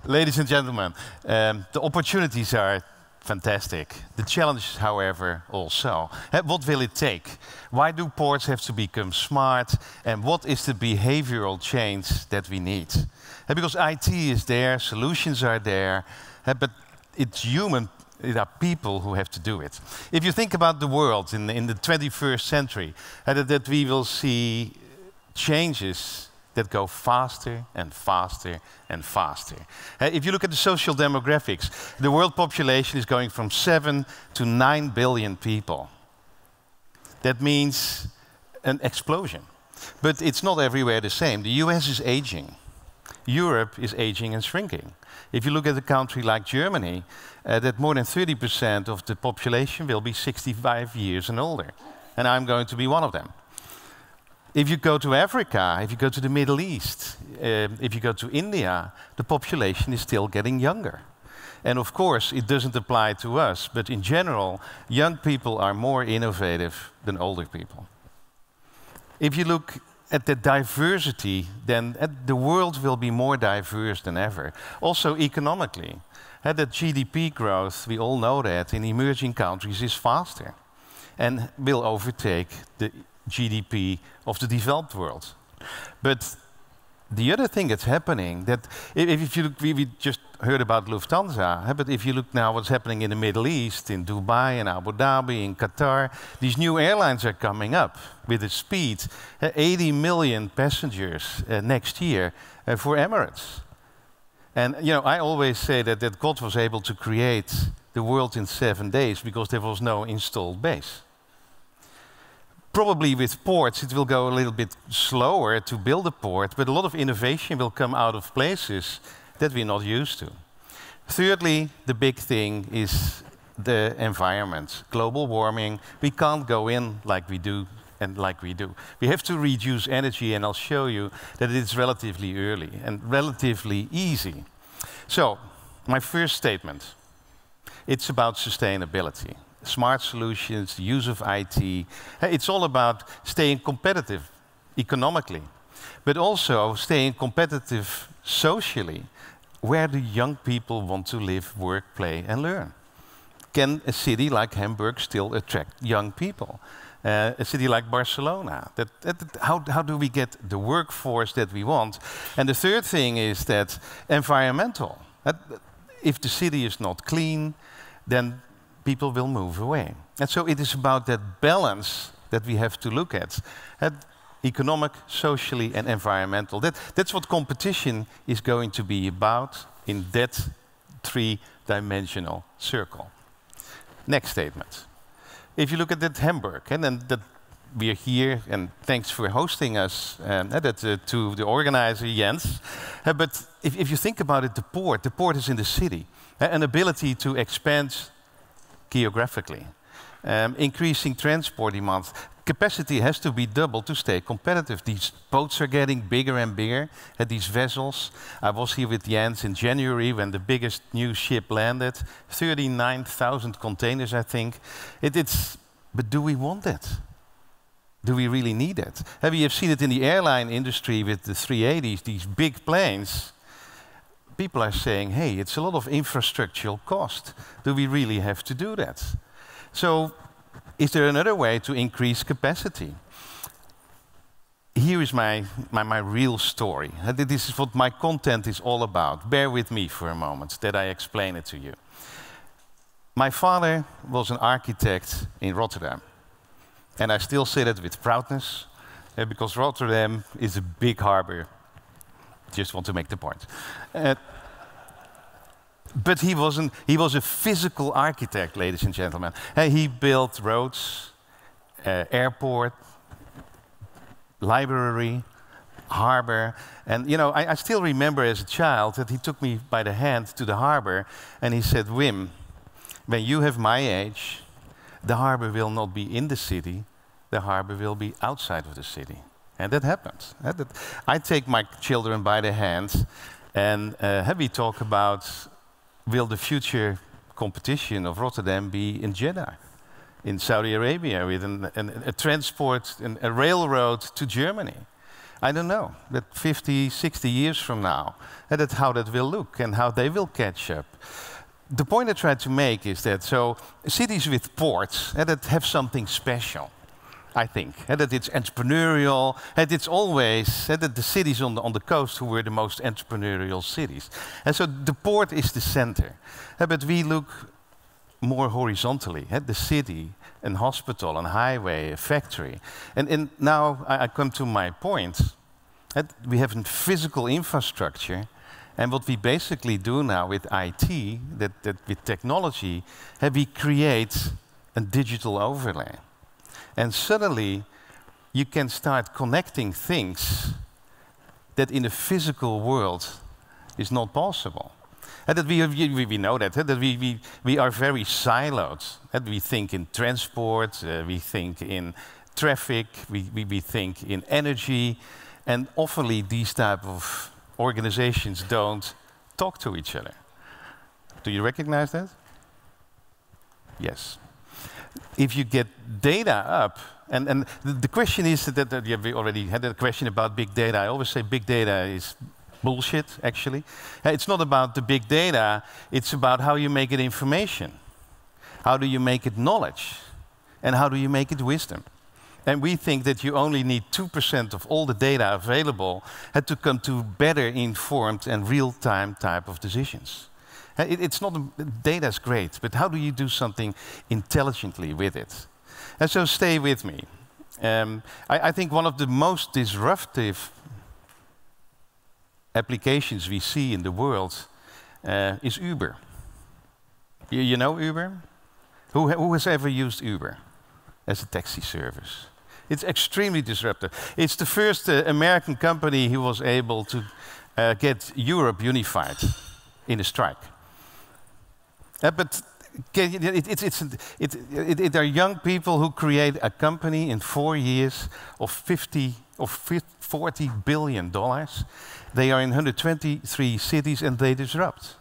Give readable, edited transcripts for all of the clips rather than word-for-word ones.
Ladies and gentlemen, the opportunities are fantastic. The challenges, however, also. What will it take? Why do ports have to become smart? And what is the behavioral change that we need? Because IT is there, solutions are there, but it's human. It are people who have to do it. If you think about the world in the 21st century, that we will see changes that go faster and faster and faster. If you look at the social demographics, the world population is going from 7 to 9 billion people. That means an explosion. But it's not everywhere the same. The US is aging. Europe is aging and shrinking. If you look at a country like Germany, that more than 30% of the population will be 65 years and older. And I'm going to be one of them. If you go to Africa, if you go to the Middle East, if you go to India, the population is still getting younger. And of course, it doesn't apply to us, but in general, young people are more innovative than older people. If you look at the diversity, then the world will be more diverse than ever. Also economically. The GDP growth, we all know that, in emerging countries is faster and will overtake the GDP of the developed world. But the other thing that's happening, that if you look, we just heard about Lufthansa, but if you look now what's happening in the Middle East, in Dubai, in Abu Dhabi, in Qatar, these new airlines are coming up with a speed, 80 million passengers next year for Emirates. And you know, I always say that God was able to create the world in 7 days because there was no installed base. Probably with ports, it will go a little bit slower to build a port, but a lot of innovation will come out of places that we're not used to. Thirdly, the big thing is the environment. Global warming, we can't go in like we do and like we do. We have to reduce energy, and I'll show you that it's relatively early and relatively easy. So, my first statement, it's about sustainability. Smart solutions, the use of IT. It's all about staying competitive economically, but also staying competitive socially. Where do young people want to live, work, play, and learn? Can a city like Hamburg still attract young people? A city like Barcelona. How do we get the workforce that we want? And the third thing is that environmental. If the city is not clean, then people will move away. And so it is about that balance that we have to look at economic, socially, and environmental. That's what competition is going to be about in that three-dimensional circle. Next statement. If you look at that Hamburg, and then that we are here, and thanks for hosting us, to the organizer, Jens. But if you think about it, the port is in the city. An ability to expand geographically, increasing transport demand. Capacity has to be doubled to stay competitive. These boats are getting bigger and bigger, these vessels. I was here with Jens in January when the biggest new ship landed. 39,000 containers, I think. But do we want that? Do we really need it? We have seen it in the airline industry with the 380s, these big planes. People are saying, hey, it's a lot of infrastructural cost. Do we really have to do that? So, is there another way to increase capacity? Here is my real story. This is what my content is all about. Bear with me for a moment that I explain it to you. My father was an architect in Rotterdam. And I still say that with proudness, because Rotterdam is a big harbor. Just want to make the point. But he was a physical architect, ladies and gentlemen. He built roads, airport, library, harbor. And you know, I still remember as a child that he took me by the hand to the harbor and he said, Wim, when you have my age, the harbor will not be in the city, the harbor will be outside of the city. And that happened. I take my children by the hand and we talk about, will the future competition of Rotterdam be in Jeddah, in Saudi Arabia, with a transport, a railroad to Germany? I don't know, that 50, 60 years from now, that's how that will look and how they will catch up. The point I tried to make is that, so cities with ports that have something special, I think. That it's entrepreneurial, and it's always that the cities on the coast who were the most entrepreneurial cities. And so the port is the center. But we look more horizontally, the city, a hospital, a highway, a factory. And now I come to my point. We have a physical infrastructure, and what we basically do now with IT, that with technology, we create a digital overlay. And suddenly, you can start connecting things that in the physical world is not possible. And that we know that we are very siloed. That we think in transport, we think in traffic, we think in energy, and oftenly these type of organizations don't talk to each other. Do you recognize that? Yes. If you get data up, and the question is that we already had a question about big data. I always say big data is bullshit, actually. It's not about the big data, it's about how you make it information. How do you make it knowledge? And how do you make it wisdom? And we think that you only need 2% of all the data available to come to better informed and real-time type of decisions. It's not, data is great, but how do you do something intelligently with it? And so stay with me. I think one of the most disruptive applications we see in the world is Uber. You know Uber? Who has ever used Uber as a taxi service? It's extremely disruptive. It's the first American company who was able to get Europe unified in a strike. But it are young people who create a company in 4 years of $40 billion. They are in 123 cities and they disrupt.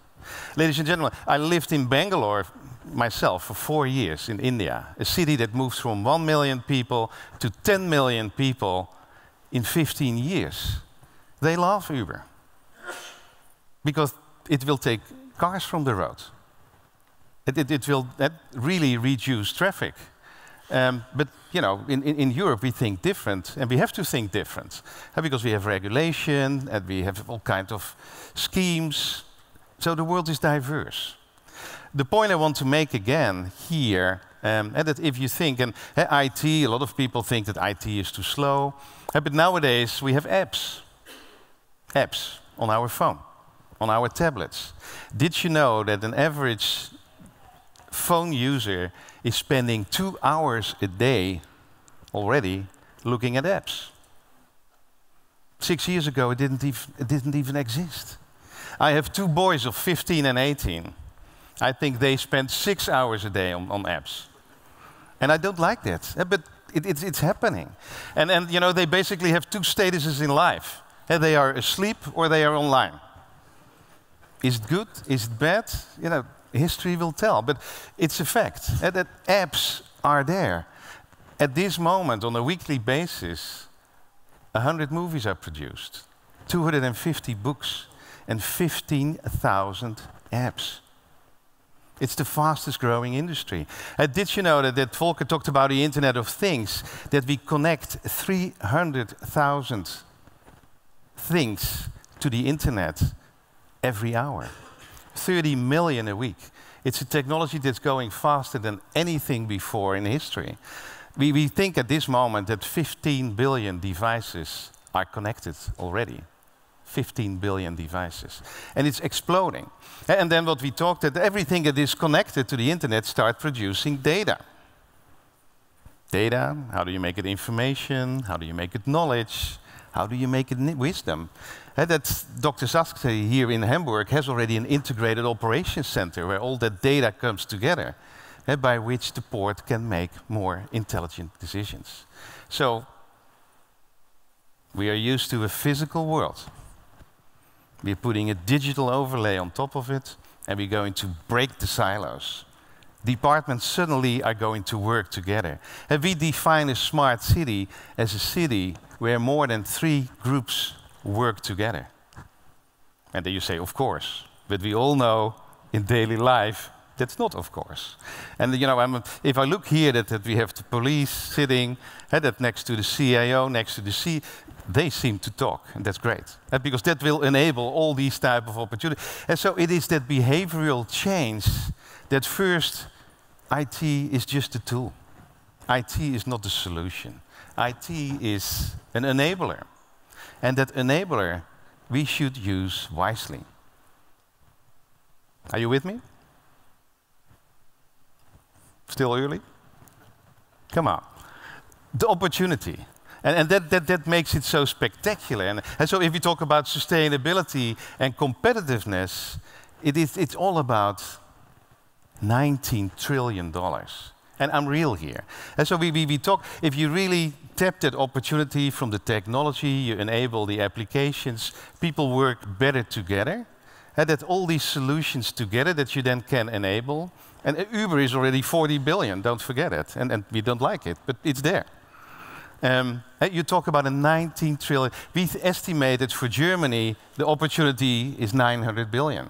Ladies and gentlemen, I lived in Bangalore myself for 4 years in India, a city that moves from 1 million people to 10 million people in 15 years. They love Uber because it will take cars from the road. It will really reduce traffic. But you know, in Europe we think different, and we have to think different, because we have regulation and we have all kinds of schemes. So the world is diverse. The point I want to make again here, that if you think, and IT, a lot of people think that IT is too slow, but nowadays we have apps on our phone, on our tablets. Did you know that an average phone user is spending 2 hours a day already looking at apps? 6 years ago, it didn't even exist. I have 2 boys of 15 and 18. I think they spend 6 hours a day on apps. And I don't like that, but it's happening. And you know, they basically have 2 statuses in life. They are asleep or they are online. Is it good? Is it bad? You know, history will tell, but it's a fact that apps are there. At this moment, on a weekly basis, 100 movies are produced, 250 books, and 15,000 apps. It's the fastest growing industry. Did you know that Volker talked about the Internet of Things, that we connect 300,000 things to the Internet every hour? 30 million a week. It's a technology that's going faster than anything before in history. We think at this moment that 15 billion devices are connected already. 15 billion devices. And it's exploding. And then what we talked, that everything that is connected to the internet starts producing data. Data, how do you make it information? How do you make it knowledge? How do you make it wisdom? That Dr. Cisco here in Hamburg has already an integrated operations center where all that data comes together, by which the port can make more intelligent decisions. So, we are used to a physical world. We're putting a digital overlay on top of it, and we're going to break the silos. Departments suddenly are going to work together. And we define a smart city as a city where more than 3 groups work together. And then you say, of course. But we all know in daily life, that's not of course. And you know, if I look here that we have the police sitting, that next to the CIO, next to the they seem to talk, and that's great. Because that will enable all these type of opportunities. And so it is that behavioral change that first IT is just a tool. IT is not the solution. IT is an enabler. And that enabler we should use wisely. Are you with me? Still early? Come on. The opportunity. And that makes it so spectacular. And so if we talk about sustainability and competitiveness, it's all about $19 trillion. And I'm real here. And so we talk, if you really tap that opportunity from the technology, you enable the applications, people work better together, and that all these solutions together that you then can enable. And Uber is already 40 billion, don't forget it. And we don't like it, but it's there. You talk about a 19 trillion. We estimated for Germany, the opportunity is 900 billion.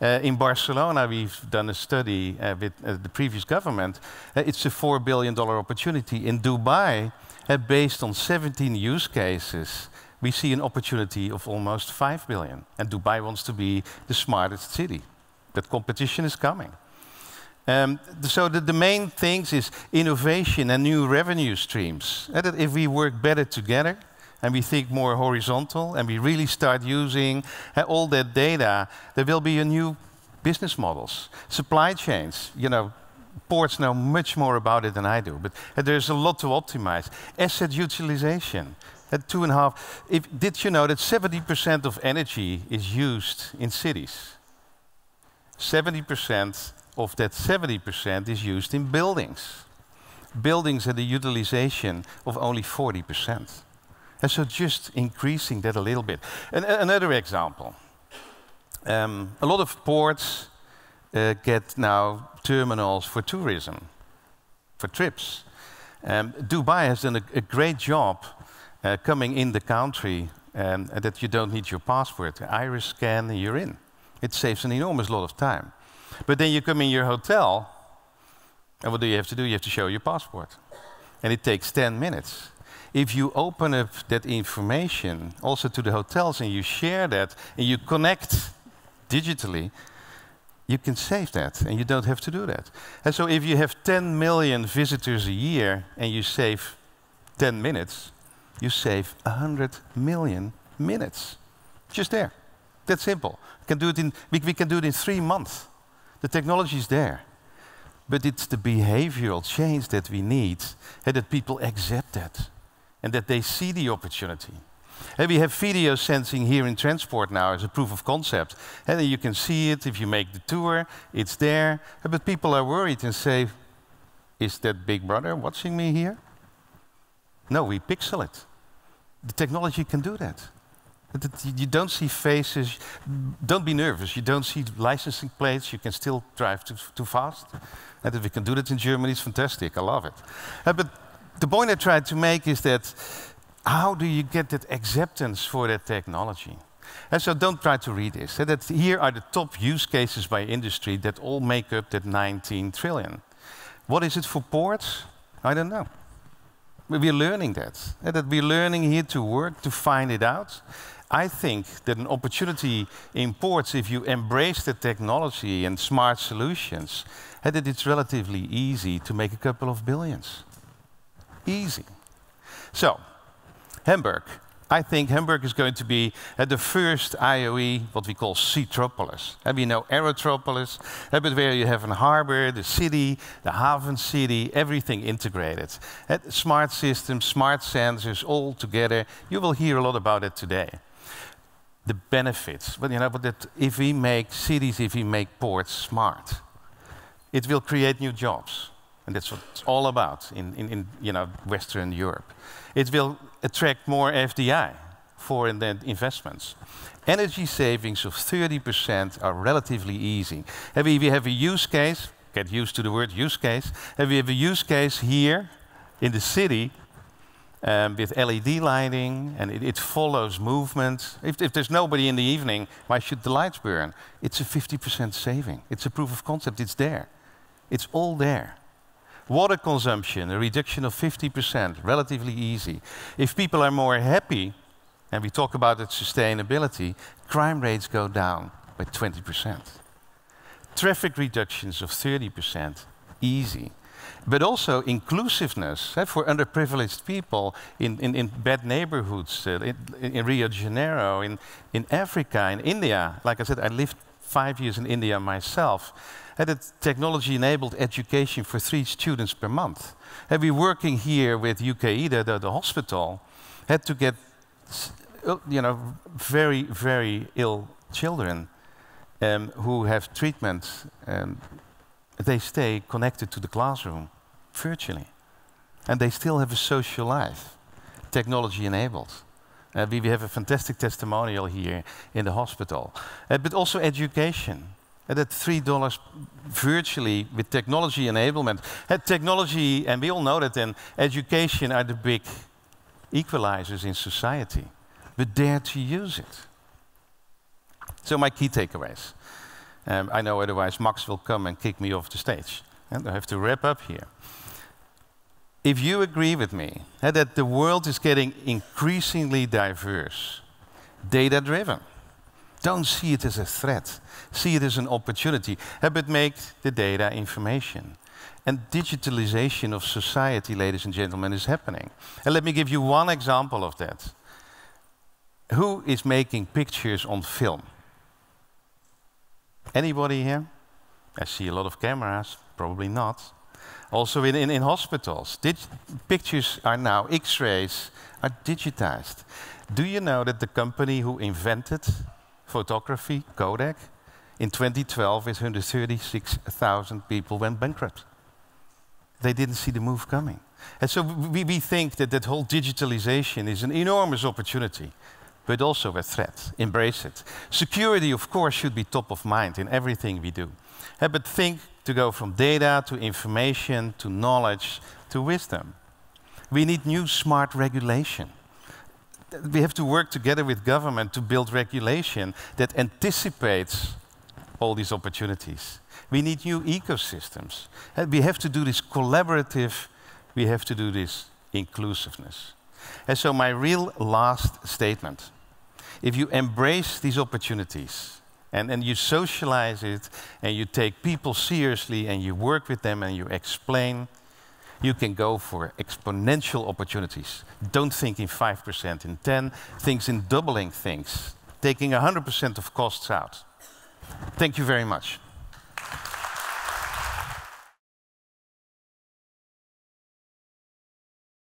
In Barcelona, we've done a study with the previous government. It's a $4 billion opportunity. In Dubai, based on 17 use cases, we see an opportunity of almost 5 billion. And Dubai wants to be the smartest city. That competition is coming. So the main things is innovation and new revenue streams. And that if we work better together, and we think more horizontal, and we really start using all that data, there will be a new business models. Supply chains, you know, ports know much more about it than I do, but there's a lot to optimize. Asset utilization, at 2.5. Did you know that 70% of energy is used in cities? 70% of that 70% is used in buildings. Buildings at a utilization of only 40%. And so just increasing that a little bit. Another example. A lot of ports get now terminals for tourism, for trips. Dubai has done a great job coming in the country that you don't need your passport. The iris scan and you're in. It saves an enormous lot of time. But then you come in your hotel, and what do? You have to show your passport. And it takes 10 minutes. If you open up that information also to the hotels and you share that and you connect digitally, you can save that and you don't have to do that. And so if you have 10 million visitors a year and you save 10 minutes, you save 100 million minutes. Just there. That's simple. We can do it in 3 months. The technology is there. But it's the behavioral change that we need and that people accept that. And that they see the opportunity. And we have video sensing here in transport now as a proof of concept. And you can see it if you make the tour, it's there. But people are worried and say, is that Big Brother watching me here? No, we pixel it. The technology can do that. You don't see faces, don't be nervous. You don't see licensing plates, you can still drive too fast. And that we can do that in Germany is fantastic, I love it. But the point I tried to make is that how do you get that acceptance for that technology? And so don't try to read this. That here are the top use cases by industry that all make up that 19 trillion. What is it for ports? I don't know. We're learning that. And that we're learning here to work, to find it out. I think that an opportunity in ports, if you embrace the technology and smart solutions, and that it's relatively easy to make a couple of billions. Easy. So, Hamburg. I think Hamburg is going to be the first IOE, what we call Citropolis. And we know Aerotropolis, but where you have a harbor, the city, the haven city, everything integrated. Smart systems, smart sensors, all together. You will hear a lot about it today. The benefits, but you know, that if we make cities, if we make ports smart, it will create new jobs. And that's what it's all about in you know, Western Europe. It will attract more FDI, foreign investments. Energy savings of 30% are relatively easy. And we have a use case, get used to the word use case. And we have a use case here in the city with LED lighting, and it follows movement. If there's nobody in the evening, why should the lights burn? It's a 50% saving. It's a proof of concept. It's there. It's all there. Water consumption, a reduction of 50%, relatively easy. If people are more happy, and we talk about its sustainability, crime rates go down by 20%. Traffic reductions of 30%, easy. But also inclusiveness for underprivileged people in bad neighborhoods, in Rio de Janeiro, in Africa, in India. Like I said, I lived 5 years in India myself. Had a technology-enabled education for 3 students per month. And we're working here with UKE, the hospital, had to get very, very ill children who have treatment. They stay connected to the classroom virtually. And they still have a social life, technology-enabled. We have a fantastic testimonial here in the hospital. But also education. At $3 virtually with technology enablement. Technology, and we all know that then, education are the big equalizers in society. But dare to use it. So my key takeaways. I know otherwise Max will come and kick me off the stage. And I have to wrap up here. If you agree with me that the world is getting increasingly diverse, data-driven, don't see it as a threat. See it as an opportunity. But make the data information. And digitalization of society, ladies and gentlemen, is happening. And let me give you one example of that. Who is making pictures on film? Anybody here? I see a lot of cameras, probably not. Also in hospitals, pictures are now, X-rays are digitized. Do you know that the company who invented photography, Kodak, in 2012 with 136,000 people went bankrupt? They didn't see the move coming. And so we think that that whole digitalization is an enormous opportunity, but also a threat. Embrace it. Security, of course, should be top of mind in everything we do. But think to go from data to information to knowledge to wisdom. We need new smart regulation. We have to work together with government to build regulation that anticipates all these opportunities. We need new ecosystems. And we have to do this collaborative, we have to do this inclusiveness. And so my real last statement, if you embrace these opportunities and you socialize it and you take people seriously and you work with them and you explain, you can go for exponential opportunities. Don't think in 5%, in 10, think in doubling things, taking 100% of costs out. Thank you very much.